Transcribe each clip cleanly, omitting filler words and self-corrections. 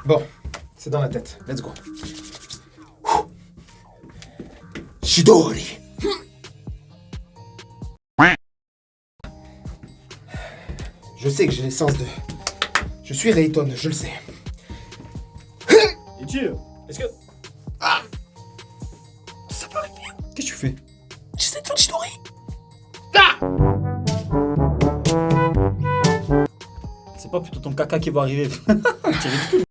Bon, c'est dans la tête. Let's go. Chidori. Je sais que j'ai l'essence de... Je suis Rayton, je le sais. Et tu, est-ce que... Ah, ça peut arriver. Qu'est-ce que tu fais? J'essaie de faire le Chidori. C'est pas plutôt ton caca qui va arriver. C'est ridicule.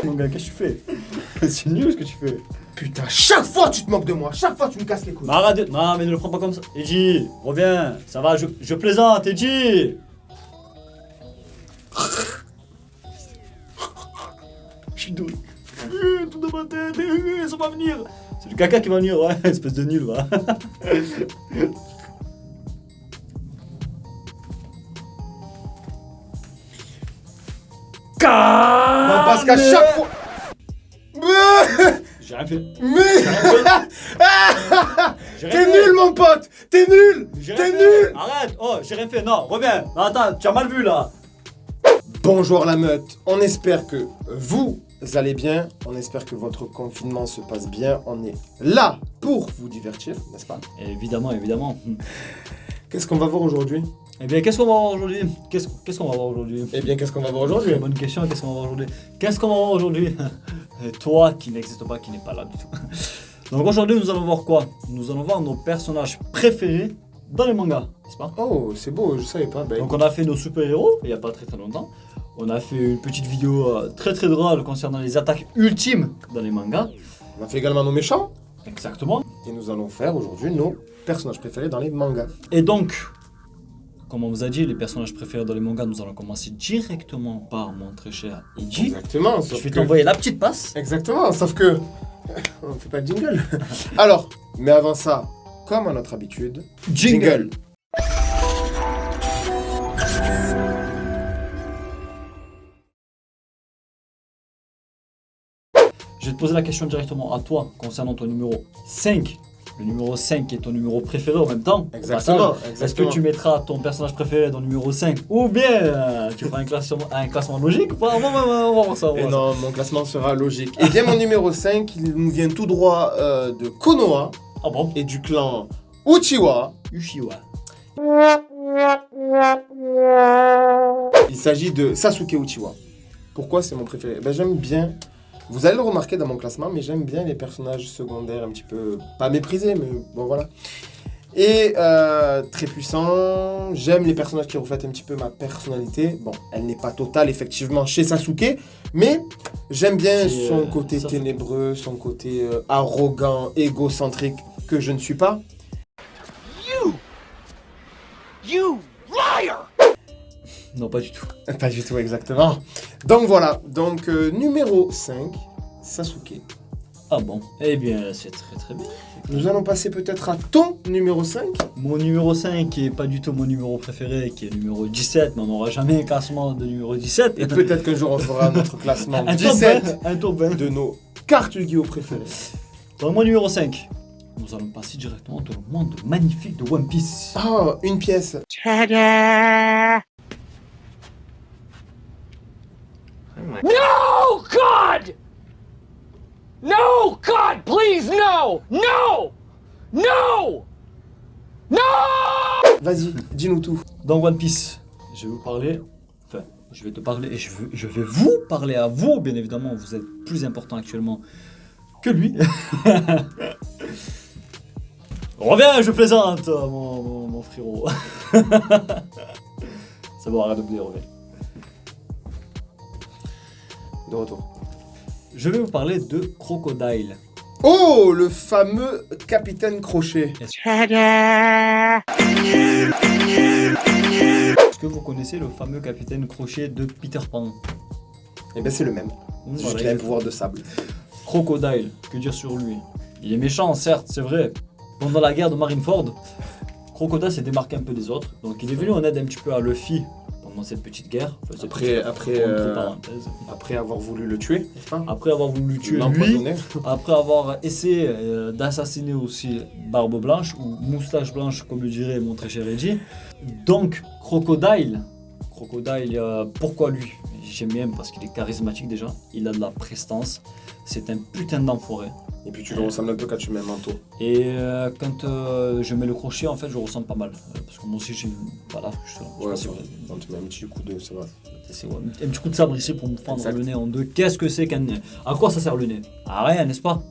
Mon gars, qu'est-ce que tu fais? C'est nul ce que tu fais. Putain, chaque fois tu te moques de moi, chaque fois tu me casses les couilles. Mais arrête de... Non mais ne le prends pas comme ça. Eddie, reviens. Ça va, je plaisante, Eddie. Chidori. Tout dans ma tête, ça va venir. C'est le caca qui va venir, ouais, espèce de nul, va. Non, parce qu'à chaque fois... J'ai rien fait. Mais... J'ai rien T'es fait. nul mon pote. T'es nul. J'ai T'es rien fait. nul. Arrête, oh, j'ai rien fait, non, reviens. Non, attends, tu as mal vu là. Bonjour la meute. On espère que vous allez bien. On espère que votre confinement se passe bien. On est là pour vous divertir, n'est-ce pas? Évidemment, évidemment. Qu'est-ce qu'on va voir aujourd'hui? Eh bien, qu'est-ce qu'on va voir aujourd'hui? Qu'est-ce qu'on va voir aujourd'hui? Eh bien, qu'est-ce qu'on va voir aujourd'hui? Bonne question, qu'est-ce qu'on va voir aujourd'hui? Qu'est-ce qu'on va voir aujourd'hui? Et toi qui n'existe pas, qui n'est pas là du tout. Donc aujourd'hui, nous allons voir quoi? Nous allons voir nos personnages préférés dans les mangas, n'est-ce pas? Oh, c'est beau, je savais pas. Donc on a fait nos super-héros, il n'y a pas très longtemps. On a fait une petite vidéo très drôle concernant les attaques ultimes dans les mangas. On a fait également nos méchants. Exactement. Et nous allons faire aujourd'hui nos personnages préférés dans les mangas. Et donc, comme on vous a dit, les personnages préférés dans les mangas, nous allons commencer directement par mon très cher Eiji. Exactement. Je vais t'envoyer la petite passe. Exactement, sauf que... On fait pas de jingle. Alors, mais avant ça, comme à notre habitude, jingle. Je vais te poser la question directement à toi concernant ton numéro 5. Le numéro 5 qui est ton numéro préféré en même temps. Exactement, Est-ce que exactement. tu mettras ton personnage préféré dans le numéro 5 ou bien tu feras un classement logique ou pas? On va voir ça. Et non, mon classement sera logique. Et bien mon numéro 5, il nous vient tout droit de Konoha Ah bon? et du clan Uchiwa. Uchiwa. Il s'agit de Sasuke Uchiwa. Pourquoi c'est mon préféré? Ben, j'aime bien, vous allez le remarquer dans mon classement, mais j'aime bien les personnages secondaires un petit peu, pas méprisés, mais bon voilà. Et très puissant, j'aime les personnages qui reflètent un petit peu ma personnalité. Bon, elle n'est pas totale effectivement chez Sasuke, mais j'aime bien Chez, son côté Sasuke. ténébreux, son côté arrogant, égocentrique, que je ne suis pas. You liar! Non, pas du tout. Pas du tout exactement. Donc voilà, donc numéro 5, Sasuke. Ah bon? Eh bien, c'est très bien. Nous allons passer peut-être à ton numéro 5. Mon numéro 5 qui est pas du tout mon numéro préféré, qui est le numéro 17, mais on n'aura jamais un classement de numéro 17. Et peut-être qu'un jour on fera notre classement un top 17 20, un top 20. de nos cartes Yu-Gi-Oh préférées. Dans mon numéro 5, nous allons passer directement dans le monde magnifique de One Piece. Oh, une pièce. No, God! No, God, please, no! No! No! No! Vas-y, dis-nous tout. Dans One Piece, je vais vous parler, enfin, je vais te parler et je vais vous parler à vous, bien évidemment, vous êtes plus important actuellement que lui. Reviens, je plaisante, mon frérot. C'est bon, arrête d'oublier, reviens. De retour. Je vais vous parler de Crocodile. Oh, le fameux Capitaine Crochet. Est-ce que vous connaissez le fameux capitaine Crochet de Peter Pan? Eh ben c'est le même. C'est juste qu'il a un pouvoir de sable. Crocodile, que dire sur lui? Il est méchant, certes, c'est vrai. Pendant la guerre de Marineford, Crocodile s'est démarqué un peu des autres. Donc il est venu en aide un petit peu à Luffy pendant cette petite guerre. Enfin, cette Après, entre parenthèses. après avoir voulu le tuer, n'est-ce pas? Après avoir voulu le tuer lui, L'empoisonner. après avoir essayé d'assassiner aussi Barbe Blanche, ou Moustache Blanche, comme le dirait mon très cher Edgy. Donc, Crocodile, pourquoi lui? J'aime bien parce qu'il est charismatique déjà, il a de la prestance, c'est un putain d'enfoiré. Et puis tu le ressembles un peu quand tu mets un manteau. Et quand je mets le crochet, en fait, je ressens pas mal. Parce que moi aussi, j'ai une balafre, je sais Ouais, pas si vous quand tu mets un petit coup de... ça va. c'est ouais, un petit coup de sabre ici pour me fendre Exact. le nez en deux. Qu'est-ce que c'est qu'un nez? À quoi ça sert le nez? À rien, n'est-ce pas?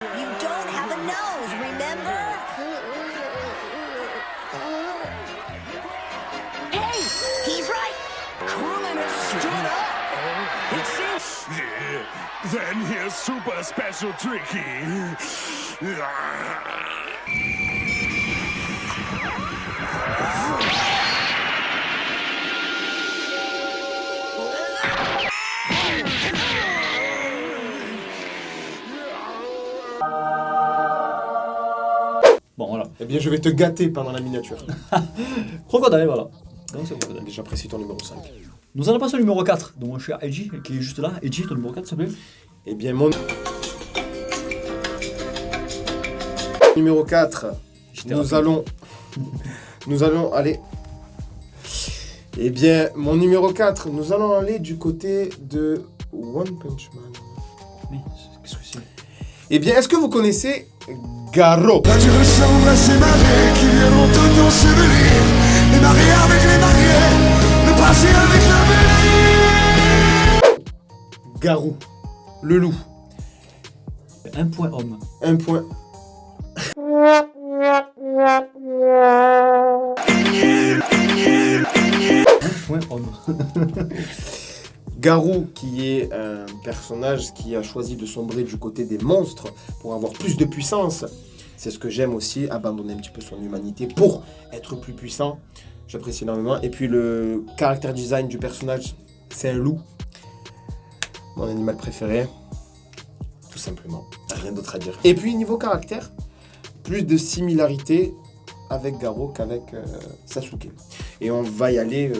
You don't have a nose, remember? Hey, he's right. Krillin has stood up. It seems. Then here's super special Tricky. Bon, voilà. Eh bien, je vais te gâter pendant la miniature. Crocodile, voilà. Donc, c'est Crocodile. Et j'apprécie ton numéro 5. Nous allons passer au numéro 4 de mon cher Edgy, qui est juste là. Edgy, ton numéro 4, s'il te plaît. Eh bien, mon numéro 4, J'étais nous rapide. allons aller... Eh bien, mon numéro 4, nous allons aller du côté de One Punch Man. Mais, qu'est-ce que c'est? Eh bien, est-ce que vous connaissez Garou? Là tu ressembles à ces marées qui viendront tout ensevelir. Les marées avec les marées, le passé avec l'avenir. Garou, le loup. Un point homme. Un point. Un point homme. Garou, qui est un personnage qui a choisi de sombrer du côté des monstres pour avoir plus de puissance. C'est ce que j'aime aussi, abandonner un petit peu son humanité pour être plus puissant. J'apprécie énormément. Et puis le caractère design du personnage, c'est un loup. Mon animal préféré. Tout simplement. Rien d'autre à dire. Et puis niveau caractère, plus de similarité avec Garou qu'avec Sasuke. Et on va y aller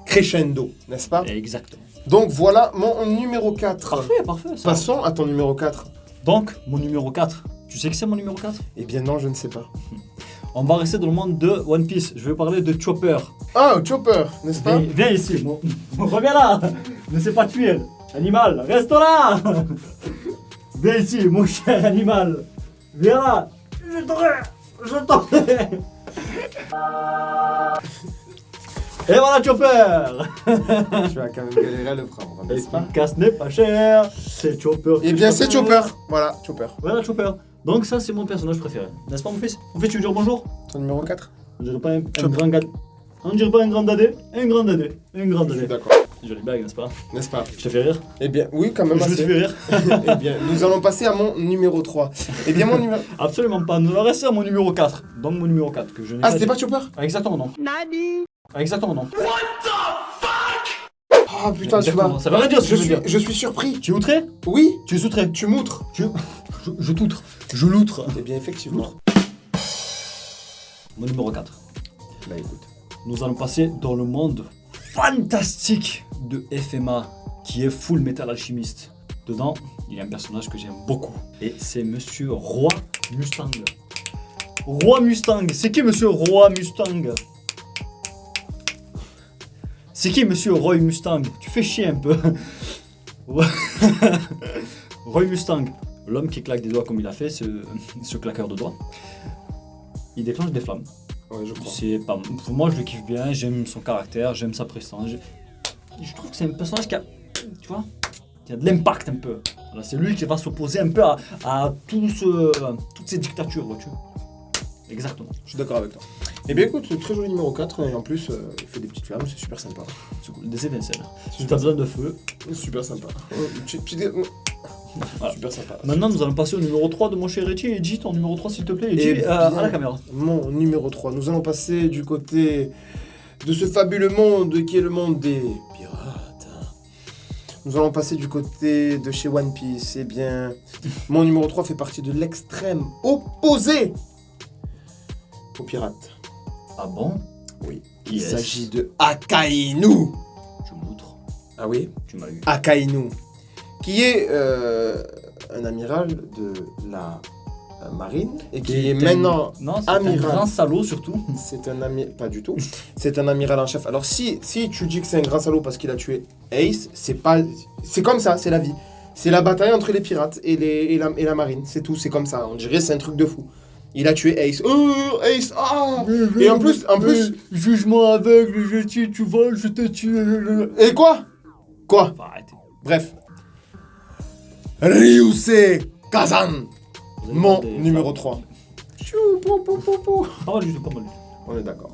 crescendo, n'est-ce pas? Exactement. Donc voilà mon numéro 4. Parfait, ça. Passons à ton numéro 4. Donc, mon numéro 4. Tu sais que c'est mon numéro 4? Eh bien non, je ne sais pas. On va rester dans le monde de One Piece. Je vais parler de Chopper. Ah, Chopper, n'est-ce pas? Viens ici, reviens là. Ne sais pas tuer. Animal, reste là. Viens ici, mon cher animal. Viens là. Je t'aurai. Et voilà Chopper. Tu vas quand même galérer à le prendre, n'est-ce pas? Casse n'est pas cher. C'est Chopper. Eh bien c'est Chopper. Voilà, Chopper. Voilà Chopper. Donc ça c'est mon personnage préféré. N'est-ce pas mon fils? Mon fils, tu veux dire bonjour? Ton numéro 4? On dirait pas un grand gars. On dirait pas un grand dadé. Un grand dadé. Un grand Je suis dadé. d'accord. Jolie blague, n'est-ce pas? N'est-ce pas? Je te fais rire? Eh bien, oui, quand même Je te assez. fais rire? Eh bien, nous allons passer à mon numéro 3. Eh bien, mon numéro... Absolument pas. Nous allons rester à mon numéro 4. Donc mon numéro 4 que je n'ai Ah, pas c'était dit. pas Chopper? Ah, exactement non. Ah, exactement non. Ah, putain, tu Exactement. vas... Ça veut rien dire ce que je veux dire. Je suis surpris. Tu es outré? Oui, Tu es outré? tu m'outres. Je t'outre. Je l'outre. Eh bien, effectivement. Mon numéro 4. Bah, écoute. Nous allons passer dans le monde fantastique de FMA qui est Full Metal Alchemist. Dedans, il y a un personnage que j'aime beaucoup et c'est Monsieur Roi Mustang. Roi Mustang, c'est qui Monsieur Roi Mustang? C'est qui Monsieur Roy Mustang? Tu fais chier un peu. Roy Mustang, l'homme qui claque des doigts comme il a fait, ce claqueur de doigts. Il déclenche des flammes. Ouais, je crois. C'est pas... Pour moi, je le kiffe bien, j'aime son caractère, j'aime sa prestance. Je trouve que c'est un personnage qui a, tu vois, qui a de l'impact un peu. Voilà, c'est lui qui va s'opposer un peu à toutes ces dictatures, vois-tu. Exactement. Je suis d'accord avec toi. Eh bien, écoute, très joli numéro 4. Et en plus, il fait des petites flammes, c'est super sympa. C'est cool. Des étincelles. Si tu Super as besoin de feu. Super sympa. Voilà. Super sympa. Maintenant, nous allons passer au numéro 3 de mon cher Edgy. Edgy, ton numéro 3, s'il te plaît. Edgy, Eh bien, à la caméra. Mon numéro 3. Nous allons passer du côté de ce fabuleux monde qui est le monde des pirates. Nous allons passer du côté de chez One Piece. Eh bien, mon numéro 3 fait partie de l'extrême opposé aux pirates. Ah bon? Oui. Qui Il est-ce? s'agit de Akainu. Tu m'outres. Ah oui? Tu m'as eu. Akainu. Qui est un amiral de la marine et qui est maintenant Non, c'est un amiral. grand salaud surtout. C'est un amiral, pas du tout. C'est un amiral en chef. Alors si tu dis que c'est un grand salaud parce qu'il a tué Ace, c'est comme ça, c'est la vie. C'est la bataille entre les pirates et la marine, c'est tout, c'est comme ça. On dirait c'est un truc de fou. Il a tué Ace. Ace, ah. Et en plus, Jugement aveugle, je tue, tu voles, je te tue. et quoi? Quoi? Faut arrêter. Bref. Ryusei Kazan, Vous avez mon demandé- numéro 3. Pas mal du tout, pas mal du tout. On est d'accord.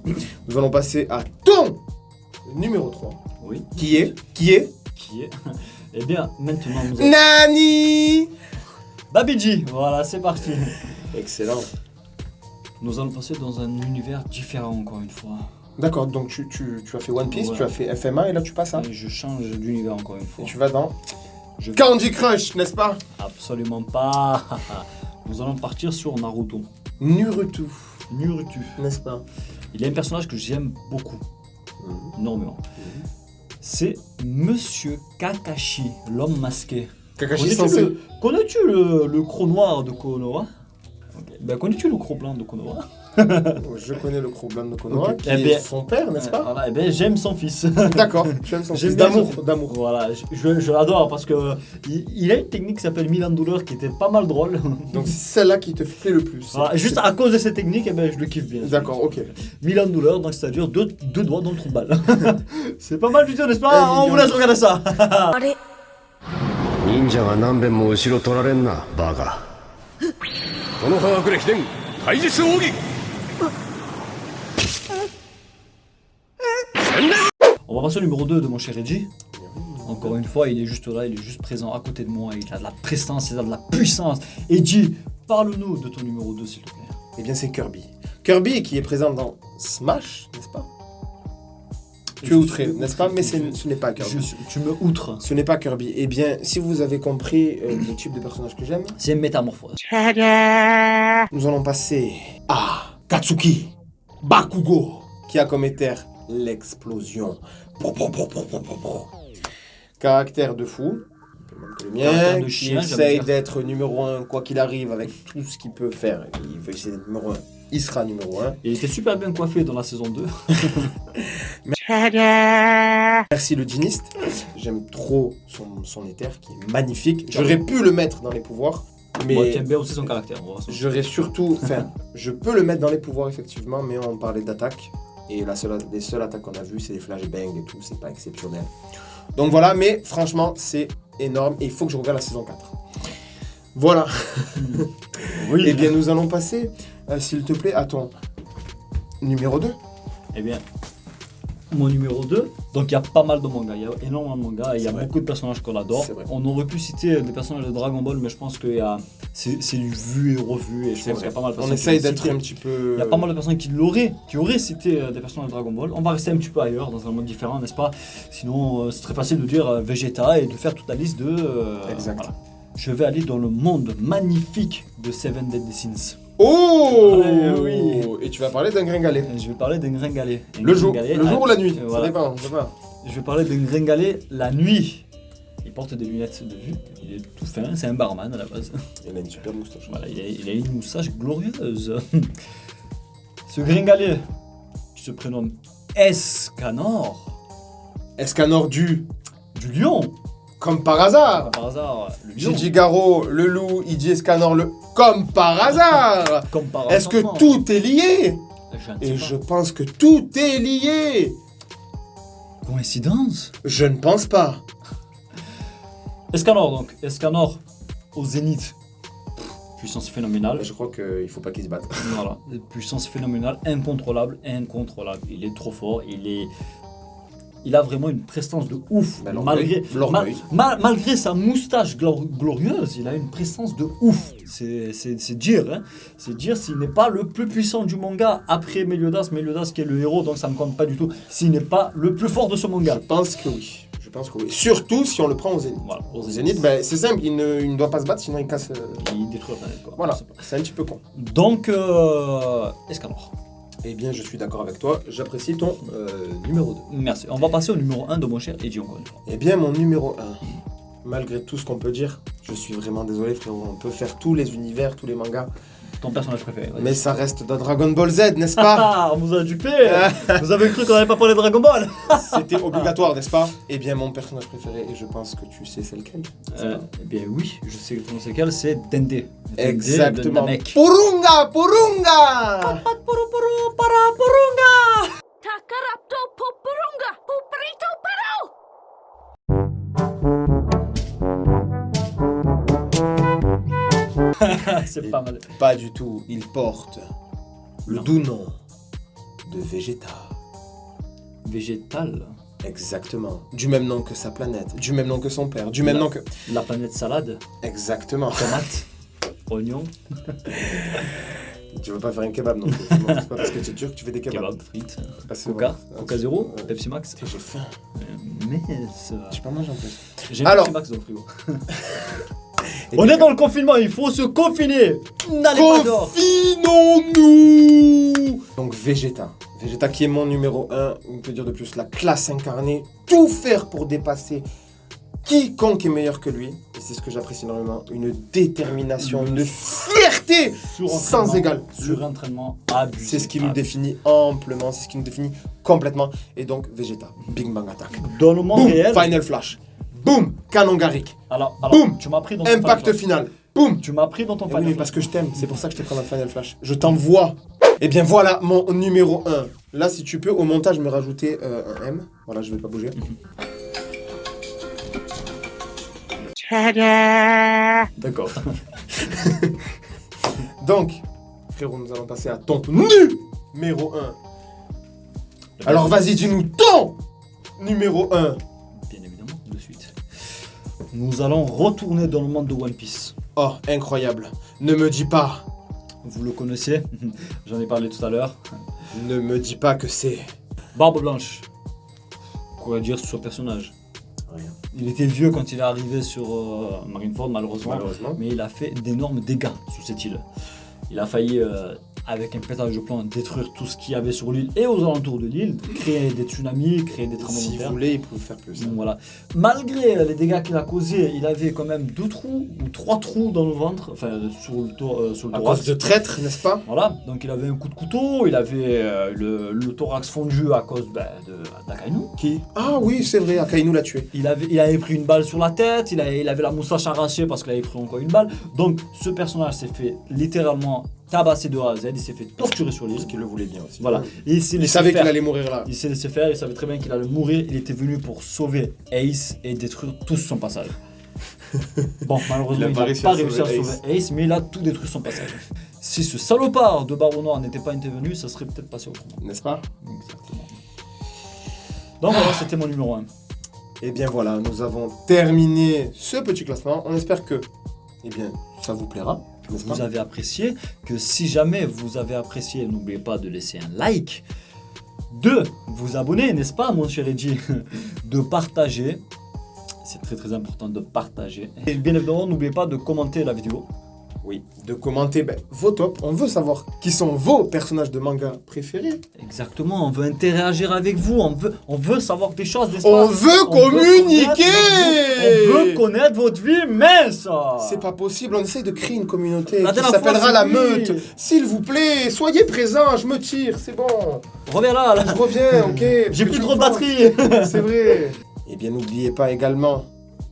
Nous allons passer à ton numéro 3. Oui. Qui est Qui est Eh bien, maintenant nous avons... Nani. Babiji, voilà, c'est parti. Excellent. Nous allons passer dans un univers différent encore une fois. D'accord, donc tu as fait One Piece, Ouais. tu as fait FMA et là tu passes à... Et je change d'univers encore une fois. Et tu vas dans Je... Candy Crush, n'est-ce pas? Absolument pas. Nous allons partir sur Naruto. Naruto, Naruto. n'est-ce pas? Il y a un personnage que j'aime beaucoup, Mhm. énormément. C'est Monsieur Kakashi, l'homme masqué. Kakashi Sensei. Connais-tu le croc noir de Konoha? Ok. Ben, connais-tu le croc blanc de Konoha? Je connais le Crow Blanc de Konoha, Ok. qui Eh est bien- son père, n'est-ce pas? Voilà, eh ben, j'aime son fils. D'accord, tu aimes son J'aime fils bien d'amour, son- d'amour. Voilà, je l'adore parce que il a une technique qui s'appelle Milan Douleur qui était pas mal drôle. Donc c'est celle-là qui te plaît le plus. Voilà, juste à cause de cette technique, eh ben, je le kiffe bien. D'accord, ok. Milan Douleur, donc c'est-à-dire deux doigts dans le trou de balle. C'est pas mal du tout, n'est-ce pas? Eh, On mignon. vous laisse regarder ça. あれ忍者が何遍も後ろ取られんなバカこの葉隠れ秘伝体術奥義 On va passer au numéro 2 de mon cher Reggie. Encore une fois, il est juste là, il est juste présent à côté de moi, il a de la prestance, il a de la puissance. Reggie, parle-nous de ton numéro 2 s'il te plaît. Eh bien c'est Kirby. Kirby qui est présent dans Smash, n'est-ce pas? Tu es outré, n'est-ce pas? Mais ce n'est pas Kirby. Tu me outres. Ce n'est pas Kirby. Eh bien, si vous avez compris le type de personnage que j'aime, C'est une métamorphose. nous allons passer à Katsuki Bakugo, qui a comme éther l'explosion. Caractère de fou, un peu même que le Caractère mien, de qui chien, j'aime essaye dire. d'être numéro 1 quoi qu'il arrive avec tout ce qu'il peut faire. Il veut essayer d'être numéro 1. Il sera numéro 1. Il était super bien coiffé dans la saison 2. Merci le djiniste. J'aime trop son éther qui est magnifique. J'aurais pu le mettre dans les pouvoirs, mais Moi, j'aime bien aussi son caractère. on va voir ça. j'aurais surtout... Enfin, je peux le mettre dans les pouvoirs effectivement, mais on parlait d'attaque. Et les seules attaques qu'on a vues, c'est les flashbangs et tout. C'est pas exceptionnel. Donc voilà, mais franchement, c'est énorme. Et il faut que je regarde la saison 4. Voilà. Oui. Eh bien, nous allons passer, s'il te plaît, à ton numéro 2. Eh bien, mon numéro 2, donc il y a pas mal de mangas, il y a énormément de mangas, il y a C'est vrai. beaucoup de personnages qu'on adore. C'est vrai. On aurait pu citer des personnages de Dragon Ball, mais je pense que c'est du vu et revu, et je pense qu'il y a pas mal de On personnes essaye qui d'être citent. un petit peu... Il y a pas mal de personnes qui auraient cité des personnages de Dragon Ball. On va rester un petit peu ailleurs, dans un monde différent, n'est-ce pas? Sinon, c'est très facile de dire Vegeta et de faire toute la liste de... Exact. voilà. Je vais aller dans le monde magnifique de Seven Deadly Sins. Oh oui. Et tu vas parler d'un gringalet. Je vais parler d'un Gringalet. Un Le jour Gringalet, ou la nuit, voilà. ça dépend, je sais pas. Je vais parler d'un Gringalet la nuit. Il porte des lunettes de vue, il est tout fin, c'est un barman à la base. Il a une super moustache. Voilà, il a une moustache glorieuse. Ce Gringalet, qui se prénomme Escanor, Escanor du lion. comme par hasard. Par hasard, le lion. Gigi Garo, le loup, il dit Escanor le comme par hasard. Comme par Est-ce que hasard. tout est lié? Je ne sais Et pas. je pense que tout est lié. Coïncidence? Je ne pense pas. Escanor donc, Escanor au zénith. Puissance phénoménale. Je crois qu'il faut pas qu'ils se battent. Voilà, puissance phénoménale, incontrôlable, incontrôlable. Il est trop fort, il a vraiment une prestance de ouf. Ben, l'orgueil. Malgré, L'orgueil. malgré sa moustache glorieuse, il a une prestance de ouf. C'est dire, hein. C'est dire s'il n'est pas le plus puissant du manga après Meliodas qui est le héros, donc ça ne compte pas du tout. S'il n'est pas le plus fort de ce Je manga. pense que oui. Je pense que oui. Surtout si on le prend au Zénith. Voilà, Au Zénith, ben, c'est simple, il ne doit pas se battre, sinon il casse... Il détruit la planète, quoi. Voilà, C'est pas- c'est un petit peu con. Donc, Escanor. Eh bien, je suis d'accord avec toi. J'apprécie ton numéro 2. Merci. On va passer au numéro 1 de mon cher Eddie encore une fois. Eh bien, mon numéro 1, malgré tout ce qu'on peut dire, je suis vraiment désolé, frérot. On peut faire tous les univers, tous les mangas, Ton personnage préféré. vas-y. mais ça reste dans Dragon Ball Z, n'est-ce pas? Ah, on vous a dupé. Vous avez cru qu'on n'avait pas parlé de Dragon Ball. C'était obligatoire, n'est-ce pas? Eh bien, mon personnage préféré, et je pense que tu sais c'est lequel. Eh bien oui, je sais comment c'est quel, c'est Dende. Dende, Exactement. le mec. Purunga, Purunga. Takarapto Popurunga Puprito Pero! C'est pas mal. Pas du tout. Il porte le Non. doux nom de Vegeta. Végétal. Exactement. Du même nom que sa planète, du même nom que son père, du même La- nom que... La planète salade, Exactement. tomate, oignon, Tu veux pas faire un kebab non plus. C'est pas parce que tu es turc que tu fais des kebabs. kebab, frites, Ah, c'est Coca, bon. Coca Zéro, Ouais. Pepsi Max. Putain, j'ai faim. Mais J'ai pas mangé en plus. j'ai Alors. Pepsi Max dans le frigo. Et On puis- est dans le confinement, il faut se confiner. N'allez pas dehors. Confinons-nous. Donc Vegeta. Vegeta qui est mon numéro 1. On peut dire de plus la classe incarnée. Tout faire pour dépasser quiconque est meilleur que lui. Et c'est ce que j'apprécie énormément. Une détermination, une fierté sans égal. Surentraînement abusé. C'est ce qui nous définit amplement. C'est ce qui nous définit complètement. Et donc Vegeta. Big Bang Attack. Dans le monde Boum. réel. Final Flash. Boum. Canon Garrick. Alors, Boum. tu m'as pris dans ton Impact Final Flash. final. Boum. Tu m'as pris dans ton Eh Final oui, mais Flash. parce que je t'aime, c'est pour ça que je t'ai pris dans le Final Flash. Je t'envoie. Eh bien voilà mon numéro 1. Là, si tu peux, au montage, me rajouter un M. Voilà, je vais pas bouger. D'accord. Donc, frérot, nous allons passer à ton numéro 1. Alors vas-y, dis-nous ton numéro 1. Bien évidemment, de suite. Nous allons retourner dans le monde de One Piece. Oh, incroyable. Ne me dis pas. Vous le connaissez, j'en ai parlé tout à l'heure. Ne me dis pas que c'est... Barbe Blanche. Quoi dire sur ce personnage? Rien. Il était vieux quand il est arrivé sur Marineford, malheureusement. Malheureusement. Mais il a fait d'énormes dégâts sur cette île. Il a failli, avec un pétage de plomb, détruire tout ce qu'il y avait sur l'île et aux alentours de l'île, créer des tsunamis, créer des tremblements de S'il terre. voulait, il pouvait faire plus. Donc voilà. Malgré les dégâts qu'il a causés, il avait quand même 2 trous ou 3 trous dans le ventre, enfin sur le À thorax. cause de traître, n'est-ce pas? Voilà, donc il avait un coup de couteau, il avait le thorax fondu à cause d'Akainu. Qui? Ah oui, c'est vrai, Akainu l'a tué. Il avait pris une balle sur la tête, il avait la moustache arrachée parce qu'il avait pris encore une balle. Donc ce personnage s'est fait littéralement tabasser de A à Z, il s'est fait torturer sur l'île. Parce qu'il le voulait bien aussi. Voilà, et il s'est Il laissé savait faire. qu'il allait mourir là. Il s'est laissé faire, il savait très bien qu'il allait mourir, il était venu pour sauver Ace et détruire tout son passage. Bon, malheureusement, il n'a pas réussi à sauver Ace, mais il a tout détruit son passage. Si ce salopard de Barreau Noir n'était pas intervenu, ça serait peut-être passé autrement. N'est-ce pas? Exactement. Donc voilà, c'était mon numéro 1. Et bien voilà, nous avons terminé ce petit classement. On espère que, eh bien, ça vous plaira, n'est-ce pas? Vous avez apprécié, que si jamais vous avez apprécié, n'oubliez pas de laisser un like, de vous abonner, n'est-ce pas, mon cher Edgy, de partager. C'est très très important de partager. Et bien évidemment, n'oubliez pas de commenter la vidéo. Oui, de commenter vos tops. On veut savoir qui sont vos personnages de manga préférés. Exactement, on veut interagir avec vous, on veut savoir des choses, n'est-ce On pas? veut communiquer. On veut connaître votre vie, mais ça. C'est pas possible, on essaye de créer une communauté La qui dernière s'appellera fois, la c'est meute. lui. S'il vous plaît, soyez présents, je me tire, c'est bon. Reviens là. Je reviens, ok. J'ai Parce plus que trop tu de me batterie. forces. C'est vrai. Et bien n'oubliez pas également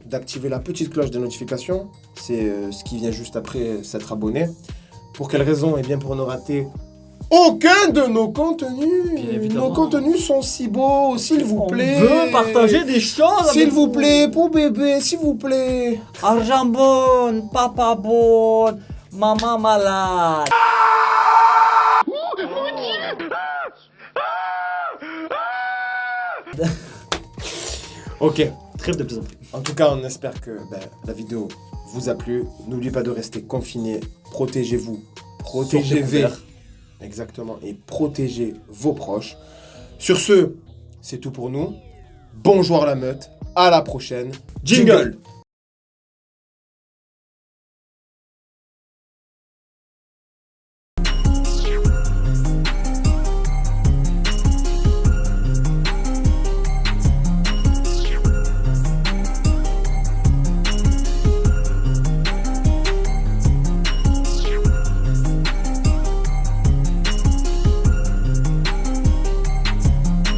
d'activer la petite cloche de notification. C'est ce qui vient juste après s'être abonné. Pour quelle raison? Eh bien pour ne rater aucun de nos contenus. Bien évidemment. Nos contenus sont si beaux, s'il vous On plaît. veut partager des choses. S'il avec vous plaît, pour bébé, s'il vous plaît. Argent bon, papa bon, maman malade. Ok. Trêve de plaisanterie. En tout cas, on espère que la vidéo vous a plu. N'oubliez pas de rester confiné. Protégez-vous. Sortez Protégez-vous. couverts. Exactement. Et protégez vos proches. Sur ce, c'est tout pour nous. Bonjour la meute. À la prochaine. Jingle.